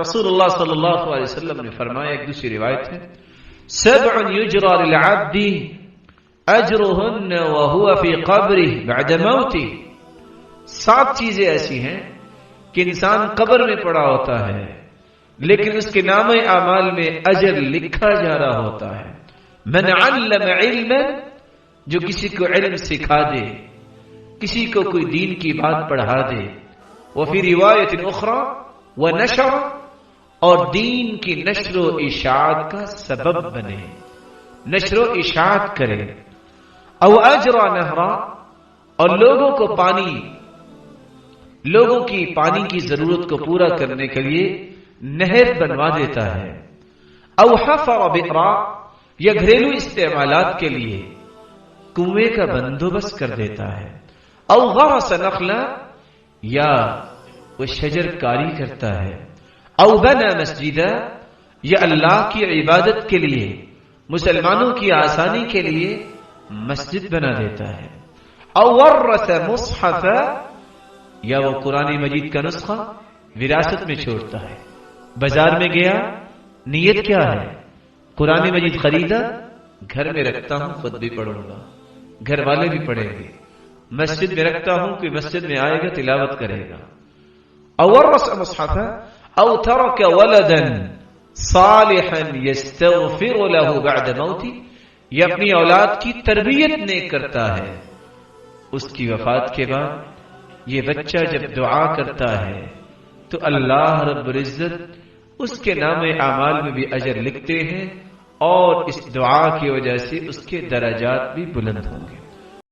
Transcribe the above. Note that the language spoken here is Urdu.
رسول اللہ صلی اللہ علیہ وسلم نے فرمایا، ایک دوسری روایت ہے، سبع یجرى للعبد اجرهن وهو في قبره بعد موته، 7 چیزیں ایسی ہیں کہ انسان قبر میں پڑا ہوتا ہے لیکن اس کے نام اعمال میں اجر لکھا جا رہا ہوتا ہے۔ من علم علما، جو کسی کو علم سکھا دے، کسی کو کوئی دین کی بات پڑھا دے، وفی روایت اخرى ونشر، اور دین کی نشر و اشاعت کا سبب بنے، نشر و اشاعت کرے، او اجرا نہرا، اور لوگوں کی پانی کی ضرورت کو پورا کرنے کے لیے نہر بنوا دیتا ہے، او حفر بئرا، یا گھریلو استعمالات کے لیے کنویں کا بندوبست کر دیتا ہے، او غرس نخلا، یا وہ شجر کاری کرتا ہے، او بنا مسجدہ، یا اللہ کی عبادت کے لیے مسلمانوں کی آسانی کے لیے مسجد بنا دیتا ہے، او ورث مصحفا، یا وہ قرآن مجید کا نسخہ وراثت میں چھوڑتا ہے۔ بازار میں گیا، نیت کیا ہے؟ قرآن مجید خریدا، گھر میں رکھتا ہوں، خود بھی پڑھوں گا، گھر والے بھی پڑھیں گے، مسجد میں رکھتا ہوں، کوئی مسجد میں آئے گا تلاوت کرے گا۔ او ورث مصحفا او ترک ولدا صالحا یستغفر له بعد موته، یہ اپنی اولاد کی تربیت نیک کرتا ہے، اس کی وفات کے بعد یہ بچہ جب دعا کرتا ہے تو اللہ رب العزت اس کے نام اعمال میں بھی اجر لکھتے ہیں، اور اس دعا کی وجہ سے اس کے درجات بھی بلند ہوں گے۔